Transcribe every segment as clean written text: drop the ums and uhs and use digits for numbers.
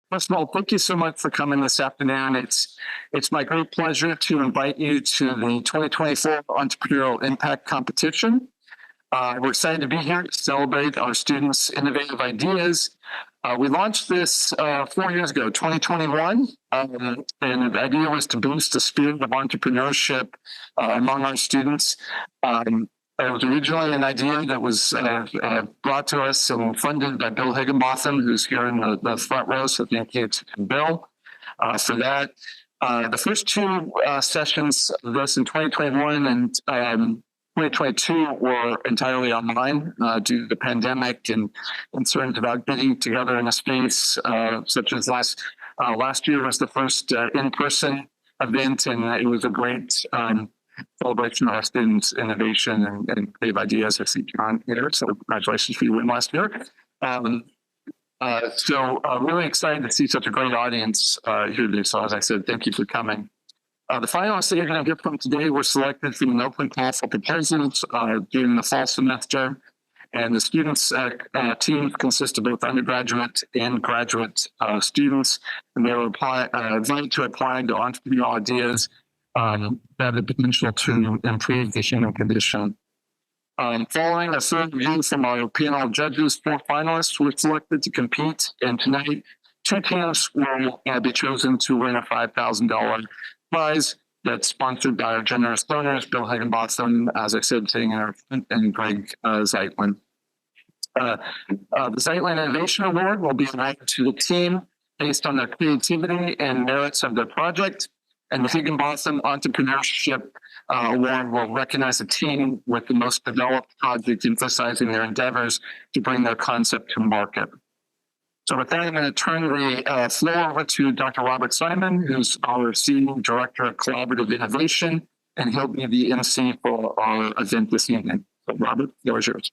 First of all, thank you so much for coming this afternoon. It's my great pleasure to invite you to the 2024 Entrepreneurial Impact Competition. We're excited to be here to celebrate our students' innovative ideas. We launched this 4 years ago, 2021, and the idea was to boost the spirit of entrepreneurship among our students. It was originally an idea that was brought to us and funded by Bill Higginbotham, who's here in the front row, so thank you to Bill for that. The first two sessions of this in 2021 and 2022 were entirely online due to the pandemic and concerns about getting together in a space such as last year was the first in-person event, and it was a great celebration of our students' innovation and creative ideas. I see John here, so congratulations for your win last year. Really excited to see such a great audience here today. So as I said, thank you for coming. The finalists that you're going to hear from today were selected from an open call for proposals during the fall semester. And the students' team consists of both undergraduate and graduate students. And they were invited to apply to entrepreneurial ideas that have the potential to improve the human condition. Following a third review from our panel of judges, 4 finalists were selected to compete. And tonight, 2 teams will be chosen to win a $5,000 prize that's sponsored by our generous donors, Bill Higginbotham, as I said, sitting in our front, and Greg Zeitlin. The Zeitlin Innovation Award will be awarded to the team based on their creativity and merits of their project. And the Higginbotham Entrepreneurship Award will recognize a team with the most developed project, emphasizing their endeavors to bring their concept to market. So with that, I'm going to turn the floor over to Dr. Robert Simon, who's our Senior Director of Collaborative Innovation, and he'll be the MC for our event this evening. So Robert, the floor is yours.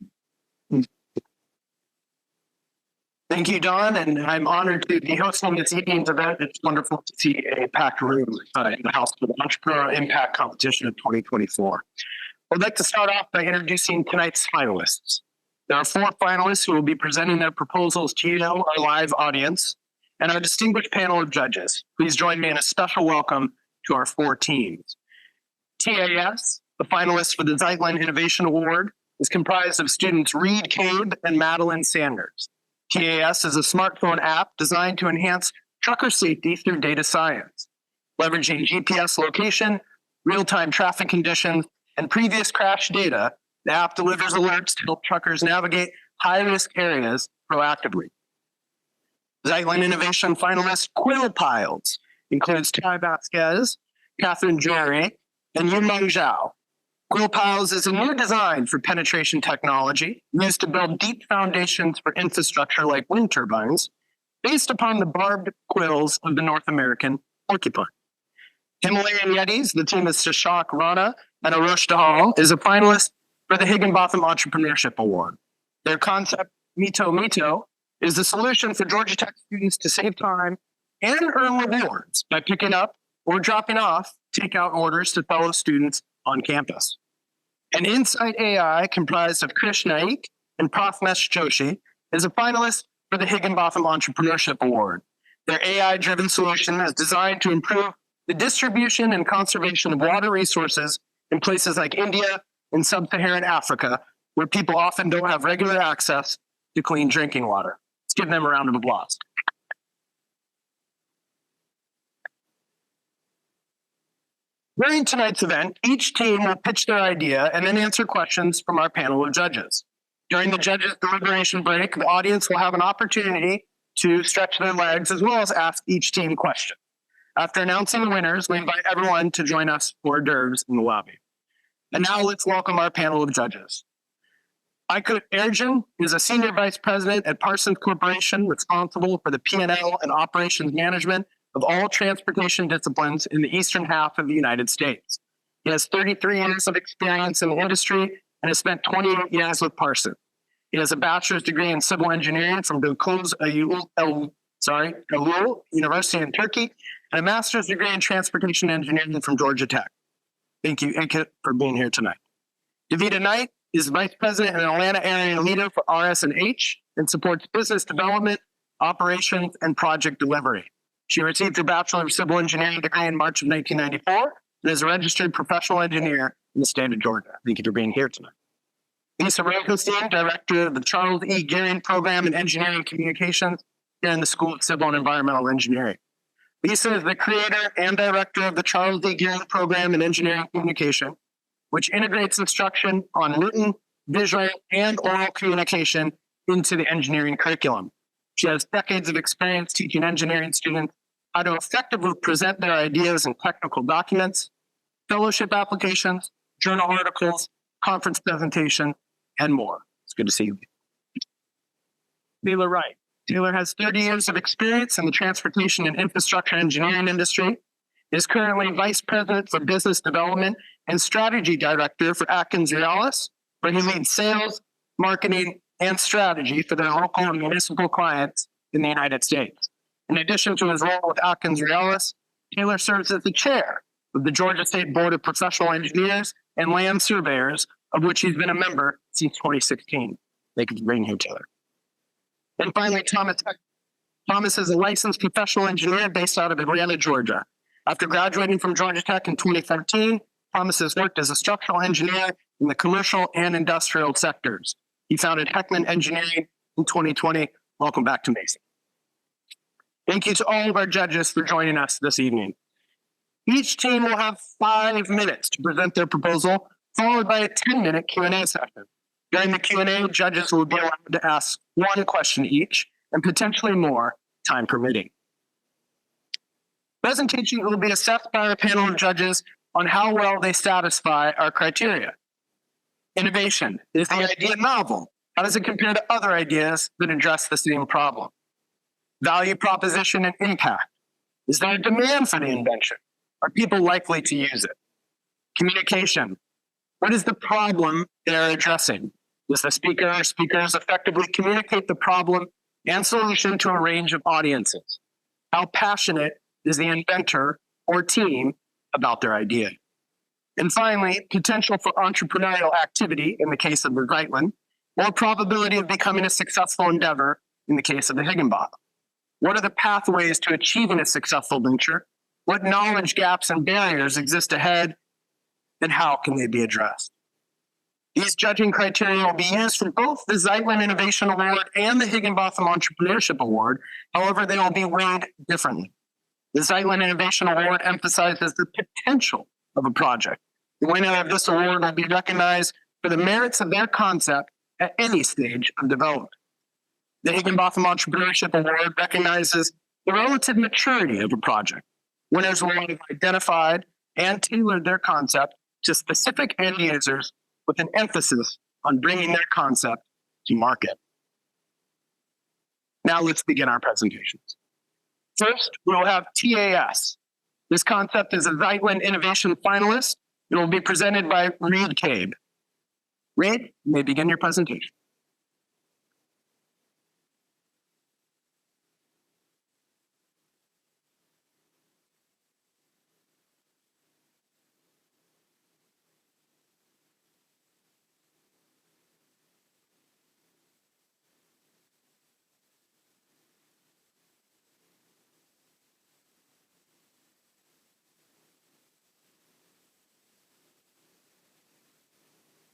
Thank you, Don, and I'm honored to be hosting this evening's event. It's wonderful to see a packed room in the House for the Entrepreneurial Impact Competition of 2024. I'd like to start off by introducing tonight's finalists. There are 4 finalists who will be presenting their proposals to you, our live audience, and our distinguished panel of judges. Please join me in a special welcome to our 4 teams. TAS, the finalists for the Zeitlin Innovation Award, is comprised of students Reid, Cabe, and Madeline Sanders. TAS is a smartphone app designed to enhance trucker safety through data science. Leveraging GPS location, real-time traffic conditions, and previous crash data, the app delivers alerts to help truckers navigate high-risk areas proactively. Zeitlin Innovation finalist Quill Piles includes Vasquez, Katharine Drurey, and Yumeng Zhao. Quill Piles is a new design for penetration technology used to build deep foundations for infrastructure like wind turbines, based upon the barbed quills of the North American porcupine. Himalayan Yetis, the team is Sashank Rana and Aarosh Dahal, is a finalist for the Higginbotham Entrepreneurship Award. Their concept, Mitho-Mitho, is the solution for Georgia Tech students to save time and earn rewards by picking up or dropping off takeout orders to fellow students on campus. An Insight AI comprised of Krish, Naik, and Prathmesh Joshi is a finalist for the Higginbotham Entrepreneurship Award. Their AI-driven solution is designed to improve the distribution and conservation of water resources in places like India and Sub-Saharan Africa, where people often don't have regular access to clean drinking water. Let's give them a round of applause. During tonight's event, each team will pitch their idea and then answer questions from our panel of judges. During the judges' deliberation break, the audience will have an opportunity to stretch their legs as well as ask each team questions. After announcing the winners, we invite everyone to join us for hors d'oeuvres in the lobby. And now let's welcome our panel of judges. Aykut Ercan is a senior vice president at Parsons Corporation, responsible for the P&L and operations management of all transportation disciplines in the eastern half of the United States. He has 33 years of experience in the industry and has spent 28 years with Parsons. He has a bachelor's degree in civil engineering from Eylul University in Turkey and a master's degree in transportation engineering from Georgia Tech. Thank you, Aykut, for being here tonight. Davida Knight is vice president and Atlanta area leader for RS&H and supports business development, operations, and project delivery. She received her Bachelor of Civil Engineering degree in March of 1994 and is a registered professional engineer in the state of Georgia. Thank you for being here tonight. Lisa Rankelstein, Director of the Charles E. Gearing Program in Engineering Communications here in the School of Civil and Environmental Engineering. Lisa is the creator and director of the Charles E. Gearing Program in Engineering Communication, which integrates instruction on written, visual, and oral communication into the engineering curriculum. She has decades of experience teaching engineering students how to effectively present their ideas in technical documents, fellowship applications, journal articles, conference presentations, and more. It's good to see you. Taylor Wright. Taylor has 30 years of experience in the transportation and infrastructure engineering industry, is currently Vice President for Business Development and Strategy Director for Atkins Realis, where he leads sales, marketing, and strategy for their local and municipal clients in the United States. In addition to his role with Atkins Realis, Taylor serves as the chair of the Georgia State Board of Professional Engineers and Land Surveyors, of which he's been a member since 2016. Thank you for being here, Taylor. And finally, Thomas. Thomas is a licensed professional engineer based out of Atlanta, Georgia. After graduating from Georgia Tech in 2013, Thomas has worked as a structural engineer in the commercial and industrial sectors. He founded Heckman Engineering in 2020. Welcome back to Mason. Thank you to all of our judges for joining us this evening. Each team will have 5 minutes to present their proposal, followed by a 10-minute Q&A session. During the Q&A, judges will be allowed to ask 1 question each, and potentially more, time permitting. Presentation will be assessed by a panel of judges on how well they satisfy our criteria. Innovation. Is the idea novel? How does it compare to other ideas that address the same problem? Value proposition and impact. Is there a demand for the invention? Are people likely to use it? Communication. What is the problem they're addressing? Does the speaker or speakers effectively communicate the problem and solution to a range of audiences? How passionate is the inventor or team about their idea? And finally, potential for entrepreneurial activity in the case of the Zeitlin, or probability of becoming a successful endeavor in the case of the Higginbotham. What are the pathways to achieving a successful venture? What knowledge gaps and barriers exist ahead, and how can they be addressed? These judging criteria will be used for both the Zeitlin Innovation Award and the Higginbotham Entrepreneurship Award. However, they will be weighed differently. The Zeitlin Innovation Award emphasizes the potential of a project. The winner of this award will be recognized for the merits of their concept at any stage of development. The Higginbotham Entrepreneurship Award recognizes the relative maturity of a project. Winners will have identified and tailored their concept to specific end users with an emphasis on bringing their concept to market. Now let's begin our presentations. First, we'll have TAS. This concept is a Zeitlin Innovation Finalist. It will be presented by Reid Cabe. Reid, you may begin your presentation.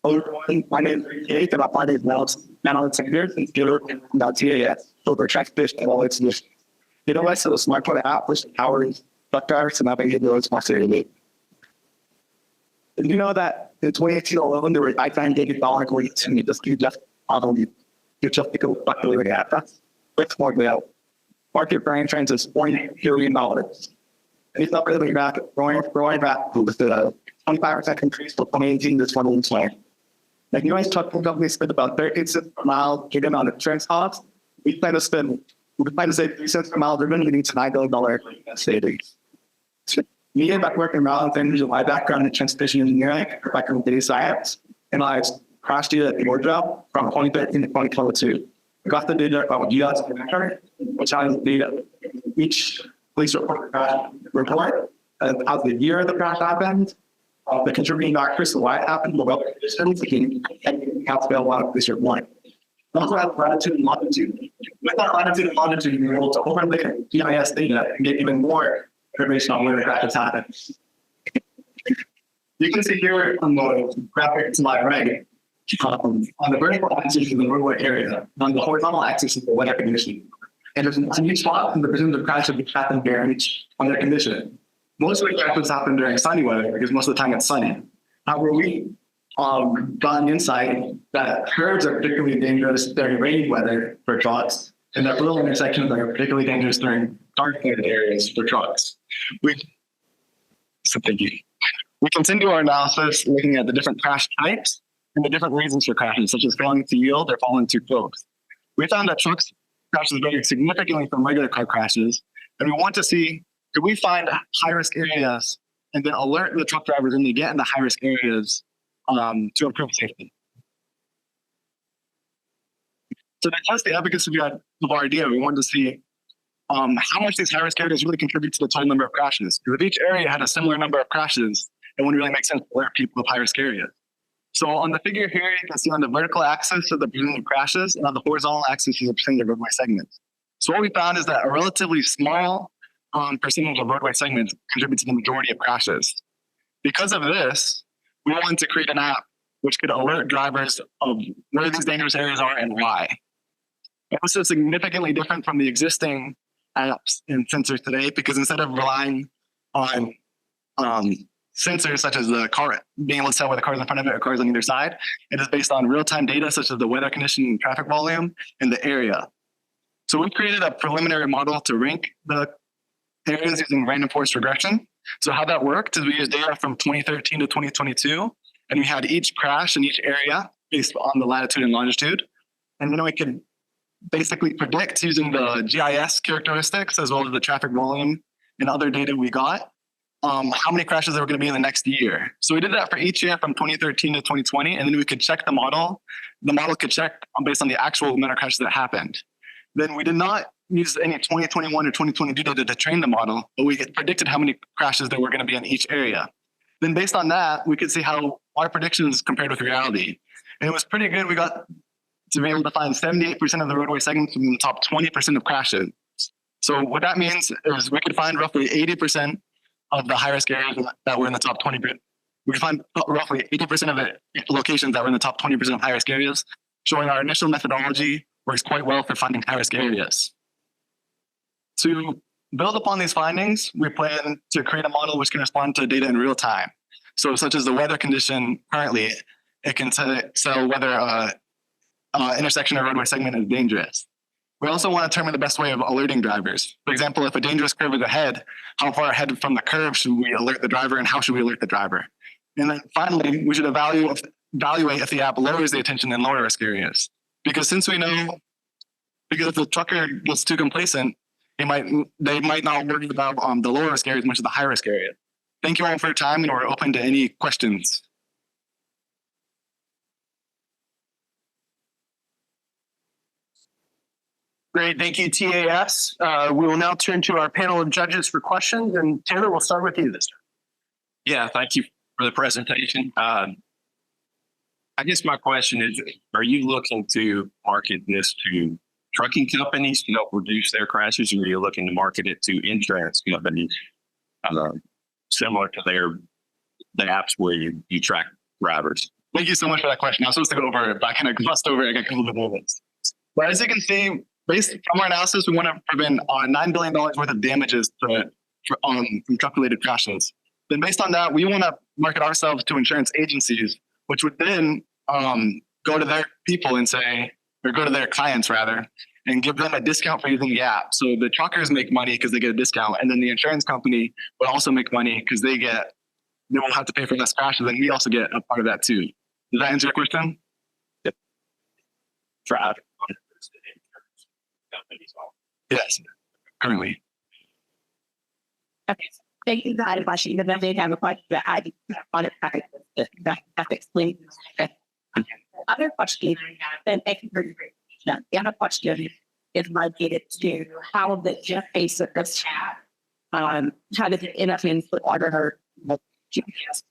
Hello, everyone. My name is Reid, and my name is Analytic and dealer in TAS over Trackfish and all its solutions. TAS is a smartphone app which empowers truck drivers to navigate the roads more safely. Did you know that in 2018 alone, there were 99 gigabit rates in the industry just on you just because of the app? That's more than that. Market brand trends is $40 billion. And it's not really back, growing back with the 25% increase for 2018 to 2020. Like US trucking companies spend about 13 cents per mile given on insurance costs. We plan to save 3 cents per mile driven, leading to $9 billion savings. Me and back working around things my background in transportation engineering, background in data science, and I crashed data at Georgia from 2013 to 2022. We got the data about US which has data each police report and how the year the crash happened. The contributing factors to why it happened, the weather conditions, and have to be a lot of police report. Also have latitude and longitude. With that latitude and longitude, you're able to overlay GIS data and get even more information on where the crash has happened. You can see here on the graphic to my right, on the vertical axis is the roadway area, on the horizontal axis is the weather condition. And there's a huge spot in the presumed crash of which happened during each weather condition. Most of the crashes happen during sunny weather because most of the time it's sunny. However, we got an insight that curves are particularly dangerous during rainy weather for trucks, and that rural intersections are particularly dangerous during dark-colored areas for trucks. We continue our analysis looking at the different crash types and the different reasons for crashes, such as failing to yield or falling too close. We found that trucks crashes vary significantly from regular car crashes, and we want to see, could we find high-risk areas and then alert the truck drivers when they get in the high-risk areas to improve safety. So to test the efficacy of our idea, we wanted to see how much these high-risk areas really contribute to the total number of crashes. Because if each area had a similar number of crashes, it wouldn't really make sense to alert people of high-risk areas. So on the figure here, you can see on the vertical axis of the percentage of crashes, and on the horizontal axis is the percentage of roadway segments. So what we found is that a relatively small percentage of roadway segments contribute to the majority of crashes. Because of this, we wanted to create an app which could alert drivers of where these dangerous areas are and why. This is significantly different from the existing apps and sensors today, because instead of relying on sensors such as the car, being able to tell where the cars in front of it or cars on either side, it is based on real-time data such as the weather condition and traffic volume in the area. So we created a preliminary model to rank the areas using random forest regression. So how that worked is we used data from 2013 to 2022, and we had each crash in each area based on the latitude and longitude. And then we could basically predict using the GIS characteristics as well as the traffic volume and other data we got, how many crashes there were going to be in the next year. So we did that for each year from 2013 to 2020, and then we could check the model. The model could check based on the actual amount of crashes that happened. Then we did not use any 2021 or 2022 data to train the model, but we predicted how many crashes there were going to be in each area. Then based on that, we could see how our predictions compared with reality. And it was pretty good. We got to be able to find 78% of the roadway segments in the top 20% of crashes. So what that means is we could find roughly 80% of the high-risk areas that were in the top 20%. We could find roughly 80% of the locations that were in the top 20% of high-risk areas, showing our initial methodology works quite well for finding high-risk areas. To build upon these findings, we plan to create a model which can respond to data in real time. So such as the weather condition currently, it can tell whether intersection or roadway segment is dangerous. We also want to determine the best way of alerting drivers. For example, if a dangerous curve is ahead, how far ahead from the curve should we alert the driver, and how should we alert the driver? And then finally, we should evaluate if the app lowers the attention in lower risk areas. Because since we know, because if the trucker gets too complacent, they might not worry about the lower risk areas as much as the high risk area. Thank you all for your time, and we're open to any questions. Great, thank you, TAS. We will now turn to our panel of judges for questions, and Taylor, we'll start with you this time. Yeah, thank you for the presentation. I guess my question is, are you looking to market this to trucking companies to help reduce their crashes, or are you looking to market it to insurance companies similar to the apps where you track drivers? Thank you so much for that question. I was supposed to go over it, but I kind of glossed over it. I got a little bit of it. But as you can see, based from our analysis, we want to prevent $9 billion worth of damages from truck-related crashes. Then based on that, we want to market ourselves to insurance agencies, which would then go to their people and say, or go to their clients rather, and give them a discount for using the app. So the truckers make money because they get a discount, and then the insurance company would also make money because they won't have to pay for less crashes, and we also get a part of that too. Does that answer your question? Yep. Yes, currently. Okay, thank you. I had a question. Because I did have a question that I wanted to explain. Other question, and thank you for your question. The other question is related to how the interface of this chat, how does it interface with other GPS,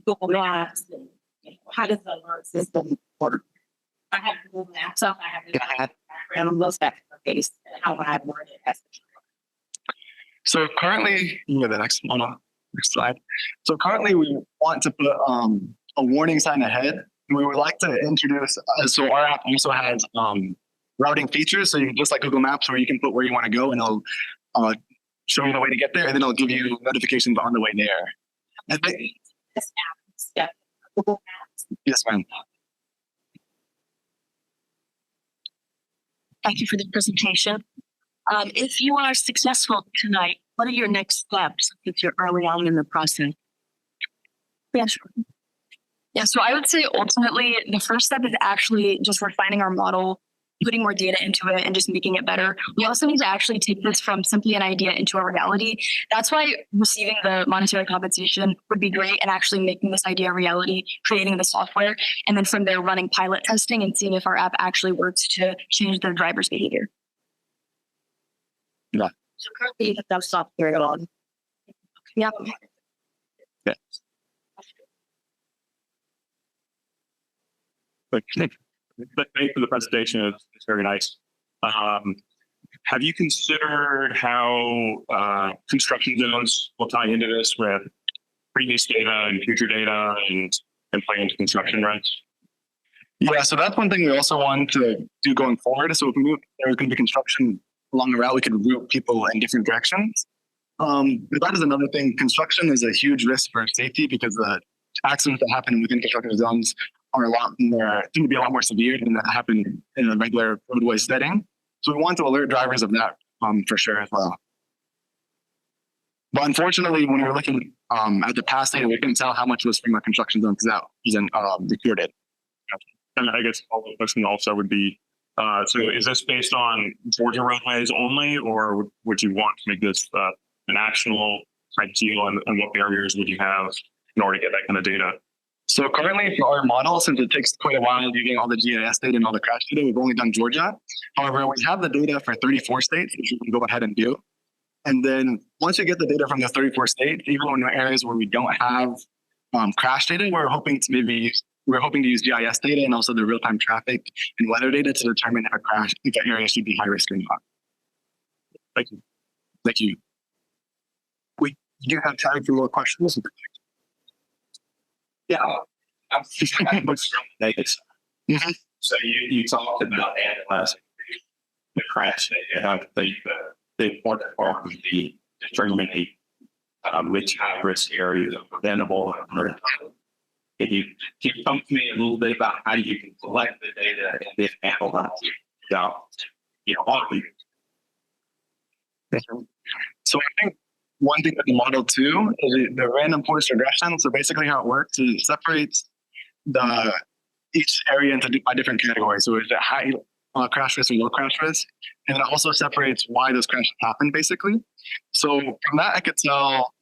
Google Maps, how does the alert system work? I have Google Maps up. I have and those back base how I word it as So currently, you know, the next one, next slide. So currently we want to put a warning sign ahead. We would like to introduce, so our app also has routing features. So you can just like Google Maps where you can put where you want to go and it'll show you the way to get there. And then it'll give you notifications on the way there. And they, this app. Yeah. Google Maps. yes, ma'am. Thank you for the presentation. If you are successful tonight, what are your next steps if you're early on in the process? Yeah, sure. Yeah, so I would say ultimately the first step is actually just refining our model, putting more data into it and just making it better. We also need to actually take this from simply an idea into a reality. That's why receiving the monetary compensation would be great and actually making this idea a reality, creating the software, and then from there running pilot testing and seeing if our app actually works to change the driver's behavior. So currently the software on. Yeah. Thank you for the presentation. It's very nice. Have you considered how construction zones will tie into this with previous data and future data and play into construction rights? Yeah, so that's one thing we also want to do going forward. So if we move, there's going to be construction along the route, we could route people in different directions. But that is another thing. Construction is a huge risk for safety because the accidents that happen within construction zones are a lot more, seem to be a lot more severe than that happen in a regular roadway setting. So we want to alert drivers of that for sure as well. But unfortunately, when we were looking at the past data, we couldn't tell how much was from a construction zone because that wasn't recorded. And I guess the question also would be, so is this based on Georgia roadways only, or would you want to make this a national type deal, and what barriers would you have in order to get that kind of data? So currently for our model, since it takes quite a while getting all the GIS data and all the crash data, we've only done Georgia. However, we have the data for 34 states, which we can go ahead and do. And then once you get the data from the 34 states, even in areas where we don't have crash data, we're hoping to use GIS data and also the real-time traffic and weather data to determine if an area should be high risk or not. Thank you. Thank you. We do have time for more questions. Yeah. So you talked about analyzing the crash data. The important part would be determining which high risk areas are preventable. Can you talk to me a little bit about how you can collect the data and then analyze it? All of it. So I think one thing with the model too is the random forest regression. So basically how it works is it separates each area into by different categories. So it's a high crash risk or low crash risk. And it also separates why those crashes happen basically. So from that I could tell,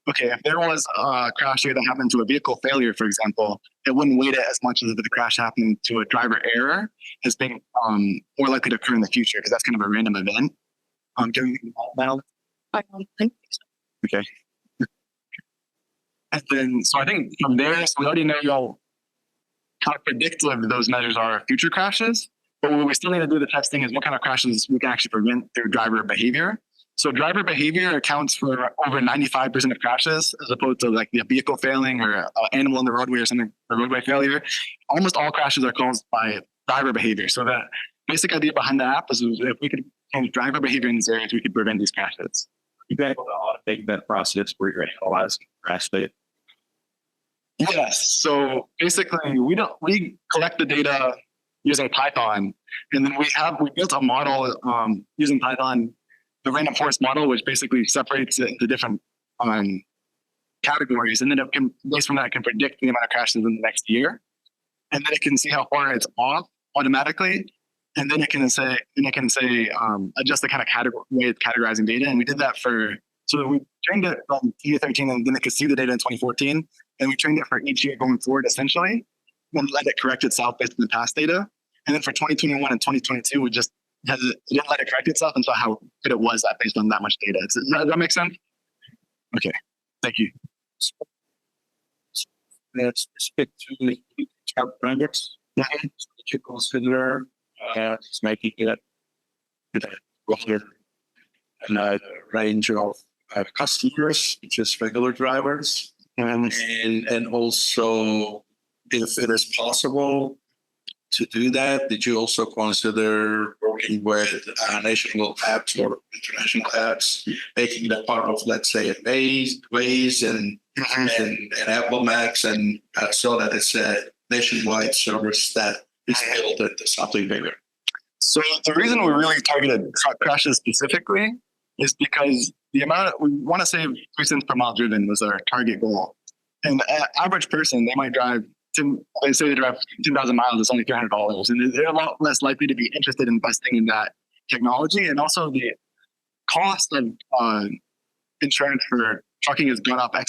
okay, if there was a crash here that happened to a vehicle failure, for example, it wouldn't weight it as much as if the crash happened to a driver error as being more likely to occur in the future because that's kind of a random event. Can we Madeline? I don't think so. Okay. And then, so I think from there, so we already know how predictive those measures are of future crashes. But what we still need to do the testing is what kind of crashes we can actually prevent through driver behavior. So driver behavior accounts for over 95% of crashes, as opposed to like the vehicle failing or an animal in the roadway or something, a roadway failure. Almost all crashes are caused by driver behavior. So the basic idea behind the app is if we could change driver behavior in these areas, we could prevent these crashes. You've been able to automate that process where you're analyzing crash data. Yes. So basically, we collect the data using Python, and then we built a model using Python, the random forest model, which basically separates it into different categories, and then it can, based on that, it can predict the amount of crashes in the next year, and then it can see how far it's off automatically. And then it can say adjust the kind of way it's categorizing data. And we did that so we trained it from year 13 and then it could see the data in 2014. And we trained it for each year going forward, essentially, and let it correct itself based on the past data. And then for 2021 and 2022, it didn't let it correct itself and saw how good it was based on that much data. Does that make sense? Okay, thank you. Let's speak to the projects. to consider making it with a broader and a range of customers, just regular drivers, and also if it is possible to do that, did you also consider working with national apps or international apps, making that part of, let's say, a Waze and Apple Maps, and so that it's a nationwide service that is built into something bigger? So the reason we really targeted truck crashes specifically is because we want to save 3 cents per mile driven was our target goal. And an average person, they might drive, they say they drive 10,000 miles, it's only $300. And they're a lot less likely to be interested in investing in that technology. And also the cost of insurance for trucking has gone up a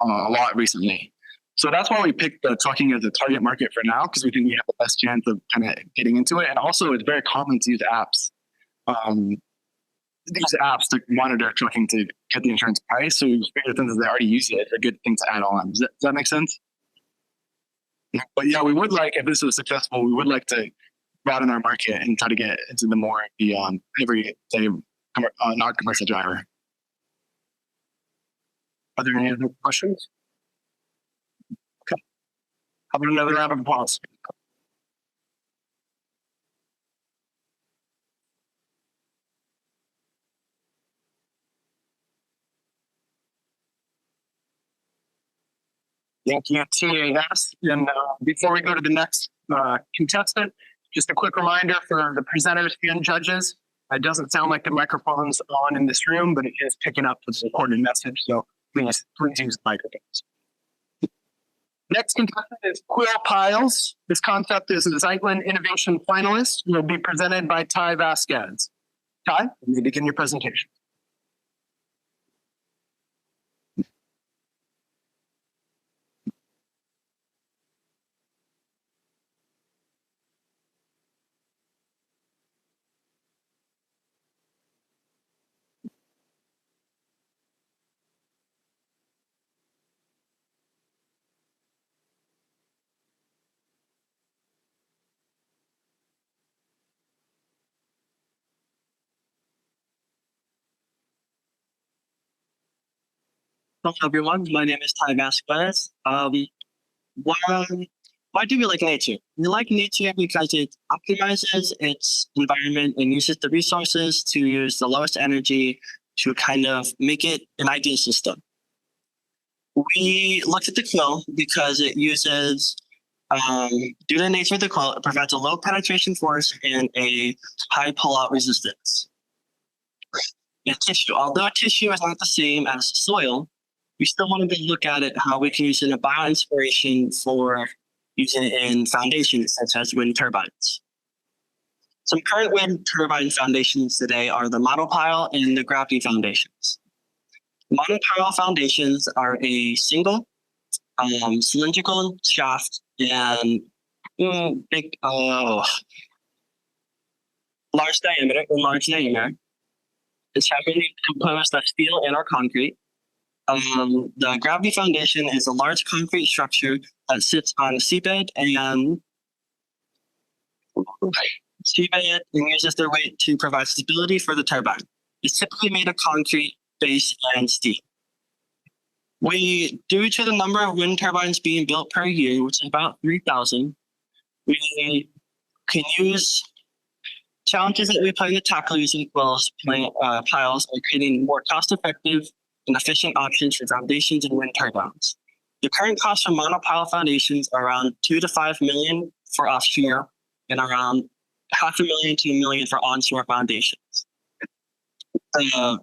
lot recently. So that's why we picked the trucking as a target market for now, because we think we have the best chance of kind of getting into it. And also it's very common to use apps. These apps to monitor trucking to get the insurance price. So we figured since they already use it, it's a good thing to add on. Does that make sense? But yeah, we would like, if this was successful, we would like to broaden our market and try to get into the more beyond every day non-commercial driver. Are there any other questions? Okay. How about another round of applause? Thank you, TAS. And before we go to the next contestant, just a quick reminder for the presenters and judges. It doesn't sound like the microphone's on in this room, but it is picking up the recorded message. So please use the microphones. Next contestant is Quill Piles. This concept is a Zeitlin Innovation Finalist. Will be presented by Ty Vasquez. Ty, you may begin your presentation. Hello everyone, my name is Ty Vasquez. Why do we like nature? We like nature because it optimizes its environment and uses the resources to use the lowest energy to kind of make it an ideal system. We looked at the quill because it uses, due to the nature of the quill, it provides a low penetration force and a high pull-out resistance. And tissue, although tissue is not the same as soil, we still wanted to look at it how we can use it in a bio-inspiration for using it in foundations such as wind turbines. Some current wind turbine foundations today are the monopile and the gravity foundations. Monopile foundations are a single cylindrical shaft and large diameter. It's heavily composed of steel and or concrete. The gravity foundation is a large concrete structure that sits on a seabed and uses their weight to provide stability for the turbine. It's typically made of concrete, base, and steel. Due to the number of wind turbines being built per year, which is about 3,000, we can use challenges that we plan to tackle using quills piles are creating more cost-effective and efficient options for foundations and wind turbines. The current cost for monopile foundations are around $2 to $5 million for offshore and around $500,000 to $1 million for onshore foundations.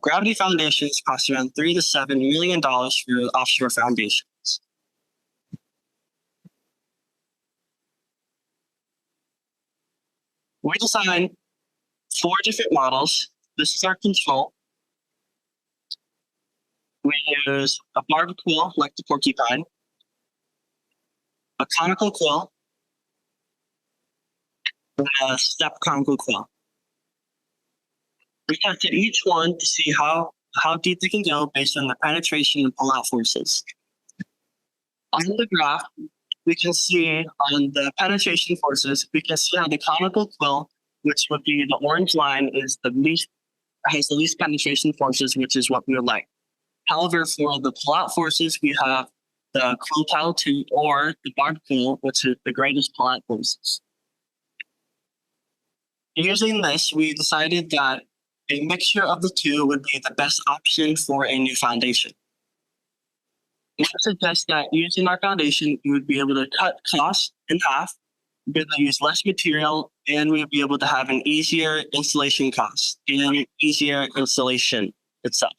Gravity foundations cost around $3 to $7 million for offshore foundations. We designed 4 different models. This is our control. We use a barbed quill like the porcupine, a conical quill, and a step conical quill. We tested each one to see how deep they can go based on the penetration and pull-out forces. On the graph, we can see on the penetration forces, we can see how the conical quill, which would be the orange line, has the least penetration forces, which is what we would like. However, for the pull-out forces, we have the quill pile 2 or the barb quill, which is the greatest pull-out forces. Using this, we decided that a mixture of the two would be the best option for a new foundation. We suggest that using our foundation, we would be able to cut costs in half, be able to use less material, and we would be able to have an easier installation cost and easier installation itself.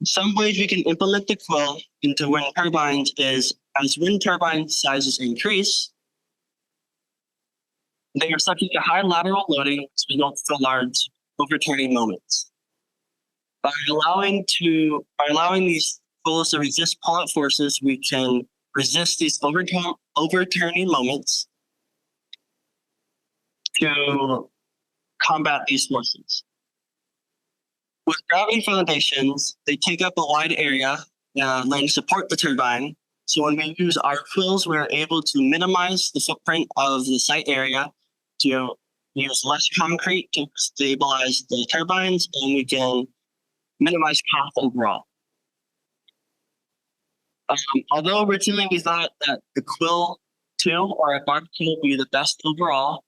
Some ways we can implement the quill into wind turbines is as wind turbine sizes increase, they are subject to high lateral loading, which results in large overturning moments. By allowing these quills to resist pull-out forces, we can resist these overturning moments to combat these forces. With gravity foundations, they take up a wide area and support the turbine. So when we use our quills, we're able to minimize the footprint of the site area to use less concrete to stabilize the turbines, and we can minimize cost overall. Although originally we thought that the quill 2 or a barb quill would be the best overall,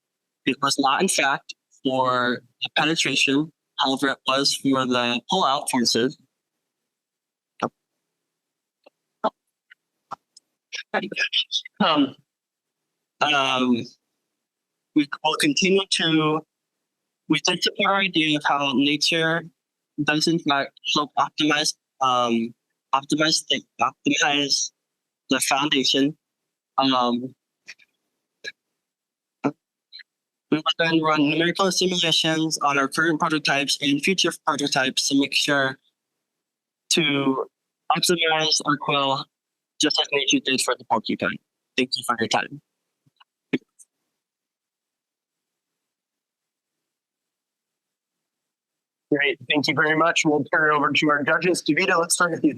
it was not in fact for the penetration. However, it was for the pull-out forces. We will continue to, we did support our idea of how nature does in fact help optimize the foundation. We will then run numerical simulations on our current prototypes and future prototypes to make sure to optimize our quill just as nature did for the porcupine. Thank you for your time. Great. Thank you very much. We'll turn it over to our judges. Davida, let's start with you.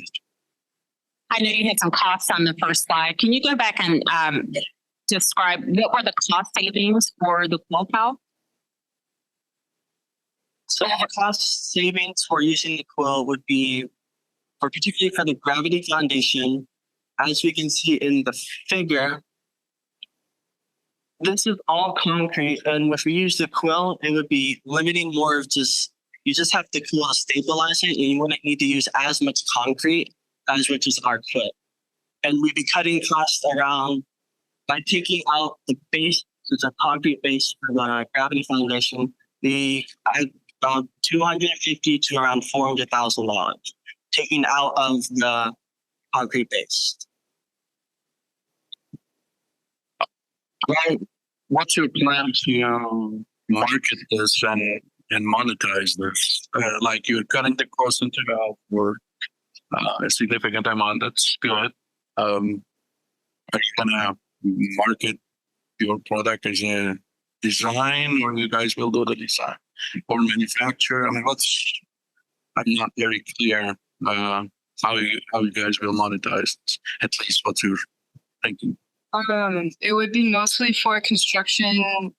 I know you had some costs on the first slide. Can you go back and describe what were the cost savings for the quill pile? So the cost savings for using the quill would be, particularly for the gravity foundation, as we can see in the figure, this is all concrete, and if we use the quill, it would be limiting more of just, you just have the quill to stabilize it, and you wouldn't need to use as much concrete as which is our quill. And we'd be cutting costs around by taking out the base, it's a concrete base for the gravity foundation, about $250 to around $400,000, taking out of the concrete base. Well, what's your plan to market this and monetize this? Like you're cutting the cost into half for a significant amount. That's good. Are you gonna market your product as a design, or you guys will do the design or manufacture? I mean, I'm not very clear how you guys will monetize this, at least what you're thinking. It would be mostly for construction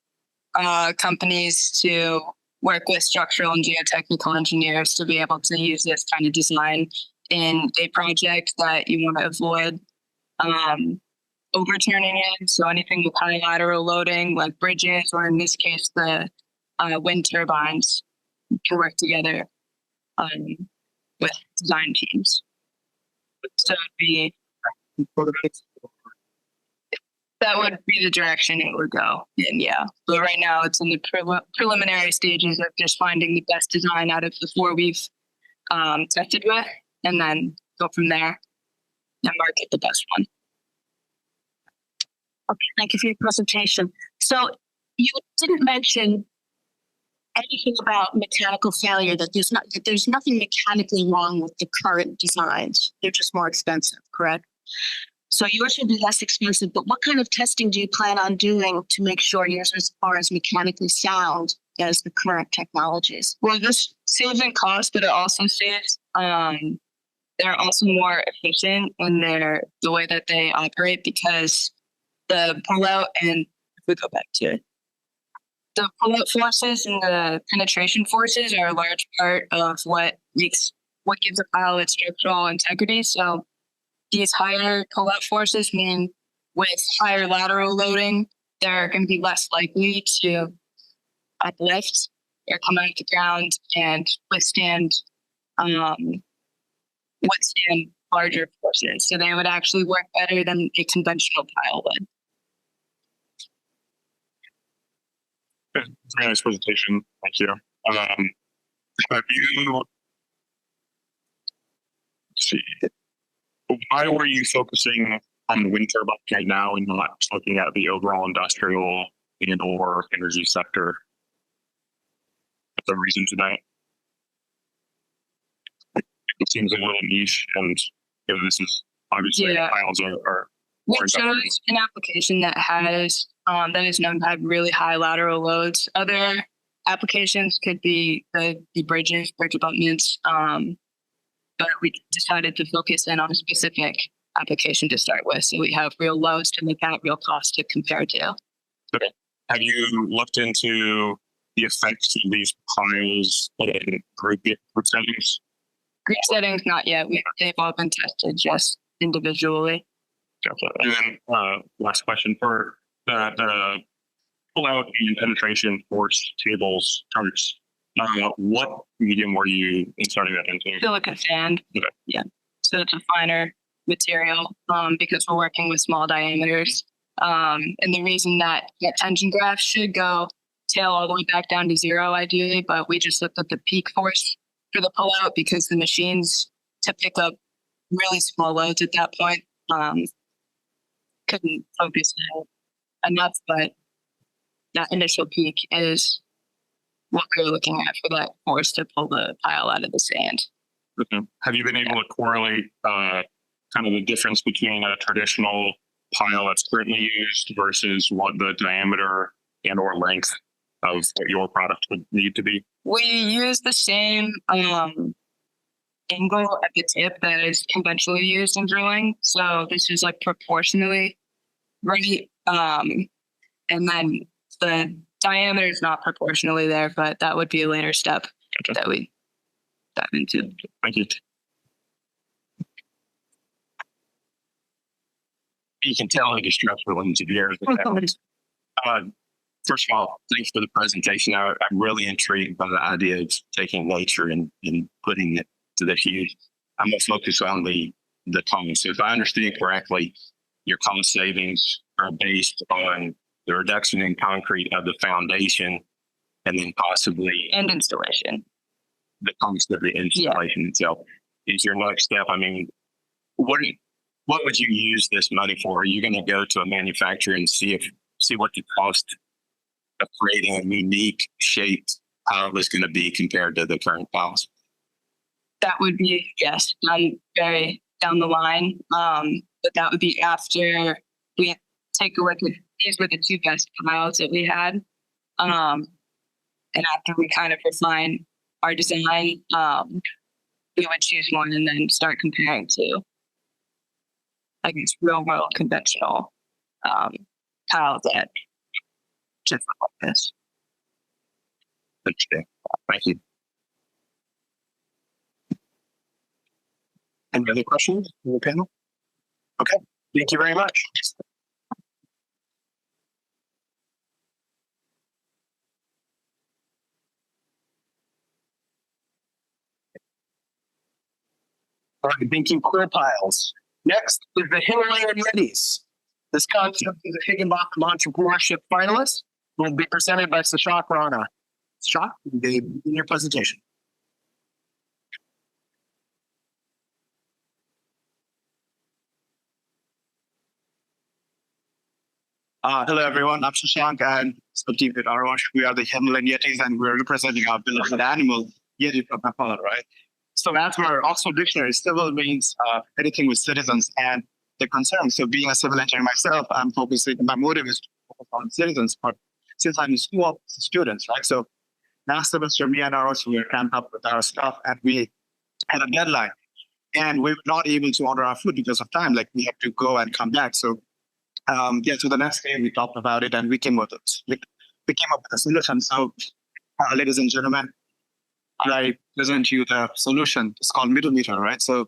companies to work with structural and geotechnical engineers to be able to use this kind of design in a project that you want to avoid overturning it. So anything with high lateral loading, like bridges, or in this case, the wind turbines, can work together with design teams. So that would be the direction it would go. And yeah, but right now it's in the preliminary stages of just finding the best design out of the 4 we've tested with, and then go from there and market the best one. Okay, thank you for your presentation. So you didn't mention anything about mechanical failure, that there's nothing mechanically wrong with the current designs. They're just more expensive, correct? So yours will be less expensive, but what kind of testing do you plan on doing to make sure yours is as far as mechanically sound as the current technologies? Well, this saves in cost, but it also saves they're also more efficient in the way that they operate because the pullout and if we go back to it, the pullout forces and the penetration forces are a large part of what gives a pile its structural integrity. So these higher pullout forces mean with higher lateral loading, they're going to be less likely to uplift or come out of the ground and withstand larger forces. So they would actually work better than a conventional pile would. Very nice presentation. Thank you. Have you, let's see, why were you focusing on the wind turbine right now and not looking at the overall industrial and or energy sector? What's the reason for that? It seems a little niche, and this is obviously piles are we chose an application that has that is known to have really high lateral loads. Other applications could be the bridge abutments, but we decided to focus in on a specific application to start with. So we have real loads to look at, real costs to compare to. Okay. Have you looked into the effects of these piles in group settings? Group settings, not yet. They've all been tested just individually. Gotcha. And then last question for the pull-out and penetration force tables charts. What medium were you inserting that into? Silica sand. Okay. Yeah. So it's a finer material because we're working with small diameters. And the reason that tension graph should go tail all the way back down to zero ideally, but we just looked at the peak force for the pull-out because the machines to pick up really small loads at that point couldn't focus enough, but that initial peak is what we're looking at for that force to pull the pile out of the sand. Okay. Have you been able to correlate kind of the difference between a traditional pile that's currently used versus what the diameter and or length of your product would need to be? We use the same angle at the tip that is conventionally used in drilling. So this is like proportionally right. And then the diameter is not proportionally there, but that would be a later step that we dive into. Thank you. You can tell who the structural engineers. First of all, thanks for the presentation. I'm really intrigued by the idea of taking nature and putting it to the use. I'm going to focus on the cost. So if I understand correctly, your cost savings are based on the reduction in concrete of the foundation and then possibly And installation. the cost of the installation itself. Is your next step? I mean, what would you use this money for? Are you going to go to a manufacturer and see what the cost of creating a unique shaped pile is going to be compared to the current piles? That would be, yes, very down the line. But that would be after we take a look at these were the two best piles that we had. And after we kind of refine our design, we would choose one and then start comparing to, I guess, real world conventional piles that just look like this. Interesting. Thank you. Any other questions from the panel? Okay, thank you very much. All right, thank you, Quill piles. Next is the Himalayan Yetis. This concept is a Higginbotham Entrepreneurship Finalist. Will be presented by Sashank Rana. Sashank, you may begin your presentation. Hello, everyone. I'm Sashank and Subteam with Aarosh. We are the Himalayan Yetis and we're representing our beloved animal, Yeti from Nepal, right? So as per Oxford Dictionary, civil means anything with citizens and the concerns. So being a civil engineer myself, I'm focusing, my motive is to focus on citizens, but since I'm in school of students, right? So last semester, me and Aarosh, we were camped up with our stuff and we had a deadline. and we were not able to order our food because of time. Like we had to go and come back. So so the next day we talked about it and we came up with a solution. So ladies and gentlemen, I present you the solution. It's called Mitho-Mitho, right? So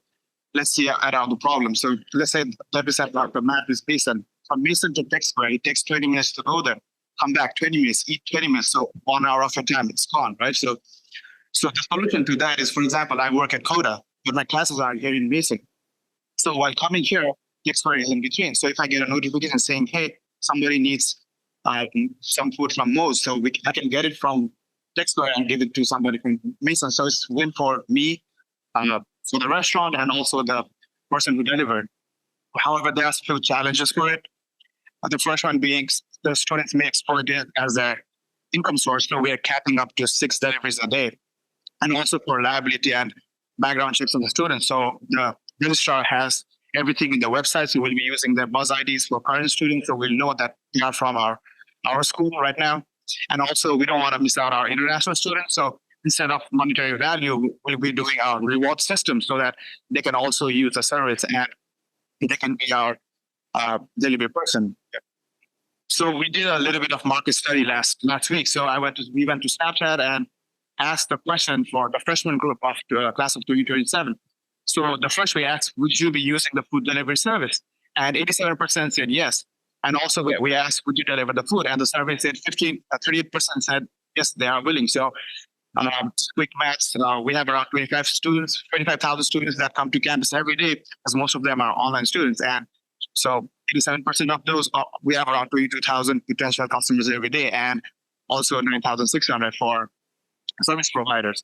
let's see around the problem. So let's say that we said the map is Mason. From Mason to Dexbury, it takes 20 minutes to go there. Come back 20 minutes, eat 20 minutes. So 1 hour of your time, it's gone, right? So the solution to that is, for example, I work at Coda, but my classes are here in Mason. So while coming here, Dexbury is in between. So if I get a notification saying, hey, somebody needs some food from Moe's, so I can get it from Dexbury and give it to somebody from Mason. So it's win for me, for the restaurant, and also the person who delivered. However, there are still challenges for it. The first one being the students may exploit it as their income source. So we are capping up to 6 deliveries a day. And also for liability and background checks on the students. So the registrar has everything in the website. So we'll be using their buzz IDs for current students. So we'll know that they are from our school right now. And also we don't want to miss out our international students. So instead of monetary value, we'll be doing our reward system so that they can also use the service and they can be our delivery person. So we did a little bit of market study last week. So we went to Snapchat and asked the question for the freshman group of the class of 2027. So the first we asked, would you be using the food delivery service? And 87% said yes. And also we asked, would you deliver the food? And the survey said 38% said yes, they are willing. So quick maths, we have around 25,000 students that come to campus every day, as most of them are online students. And so 87% of those, we have around 22,000 potential customers every day, and also 9,600 for service providers.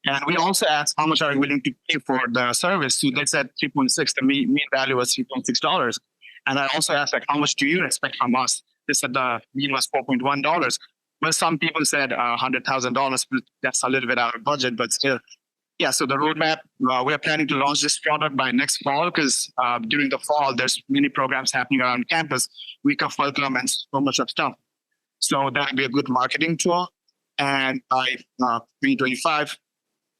And we also asked how much are you willing to pay for the service. So they said 3.6. The mean value was $3.6. And I also asked, like, how much do you expect from us? They said the mean was $4.1. But some people said $100,000. That's a little bit out of budget, but still. Yeah, so the roadmap, we're planning to launch this product by next fall because during the fall, there's many programs happening around campus, week of welcome and so much of stuff. So that'll be a good marketing tool. And by 2025,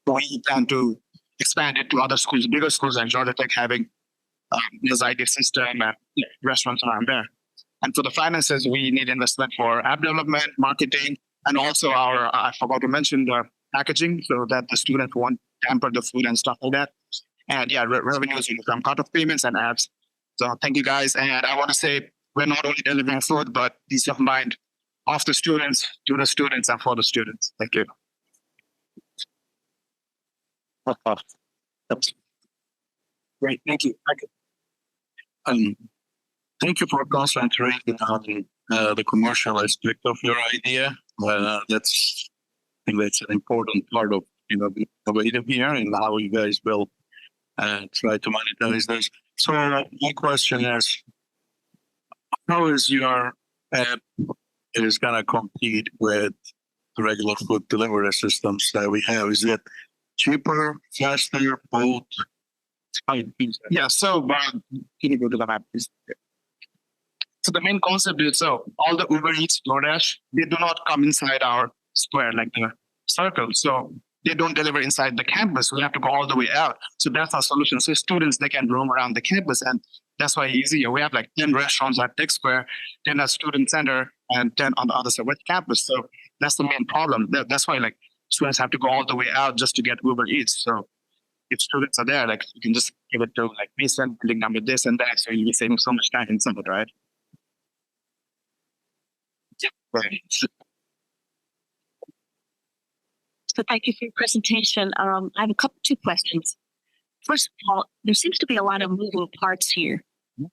we plan to expand it to other schools, bigger schools, and Georgia Tech having this ID system and restaurants around there. And for the finances, we need investment for app development, marketing, and also I forgot to mention the packaging so that the student won't tamper the food and stuff like that. And yeah, revenues from cut-off payments and apps. So thank you guys. And I want to say we're not only delivering food, but peace of mind of the students, to the students, and for the students. Thank you. Great, thank you. Thank you for concentrating on the commercial aspect of your idea. I think that's an important part of innovative here and how you guys will try to monetize this. So my question is, how is your app is going to compete with the regular food delivery systems that we have? Is it cheaper, faster, both? Yeah, so can you go to the map, please? So the main concept is, so all the Uber Eats, DoorDash, they do not come inside our square, like the circle. So they don't deliver inside the campus. We have to go all the way out. So that's our solution. So students, they can roam around the campus. And that's why easier. We have like 10 restaurants at Tech Square, 10 at Student Center, and 10 on the other side with campus. So that's the main problem. That's why like students have to go all the way out just to get Uber Eats. So if students are there, like you can just give it to like Mason, link number this and that. So you'll be saving so much time in some of it, right? Right. So thank you for your presentation. I have two questions. First of all, there seems to be a lot of moving parts here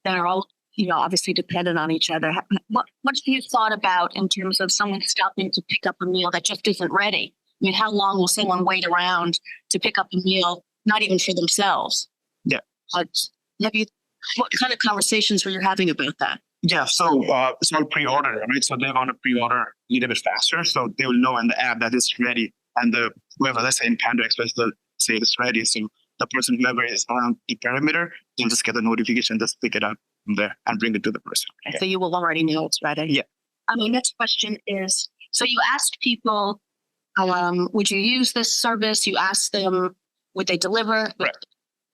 that are all, obviously dependent on each other. What have you thought about in terms of someone stopping to pick up a meal that just isn't ready? I mean, how long will someone wait around to pick up a meal, not even for themselves? Yeah. What kind of conversations were you having about that? Yeah, so it's all pre-order, right? So they want to pre-order a little bit faster, so they will know in the app that it's ready. And whoever, let's say in Panda Express, they'll say it's ready. So the person, whoever is around the perimeter, they'll just get a notification, just pick it up from there and bring it to the person. Okay, so you will already know it's ready. Yeah. My next question is, so you asked people, would you use this service? You asked them, would they deliver? Right.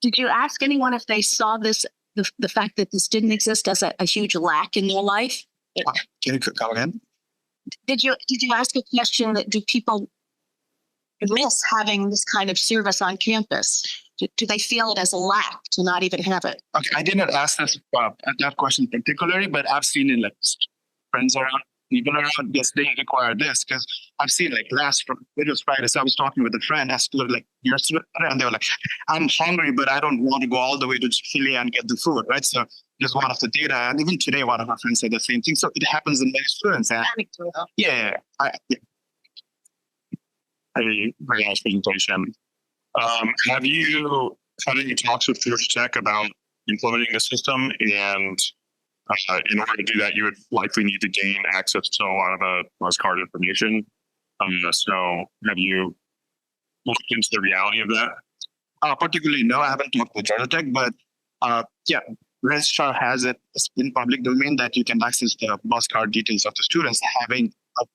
Did you ask anyone if they saw this, the fact that this didn't exist as a huge lack in their life? Can you come again? Did you ask a question that do people miss having this kind of service on campus? Do they feel it as a lack to not even have it? Okay, I did not ask this that question particularly, but I've seen it like friends around, people around. Yes, they require this because I've seen like it was Friday, so I was talking with a friend, asked like yesterday, and they were like, "I'm hungry, but I don't want to go all the way to Chile and get the food, right?" So just one of the data, and even today, one of our friends said the same thing. So it happens in many students. And yeah, Very nice presentation. Have you had any talks with Georgia Tech about implementing the system? And in order to do that, you would likely need to gain access to a lot of the bus card information. So have you looked into the reality of that? particularly, no, I haven't talked with Georgia Tech, but yeah, registrar has it in public domain that you can access the bus card details of the students.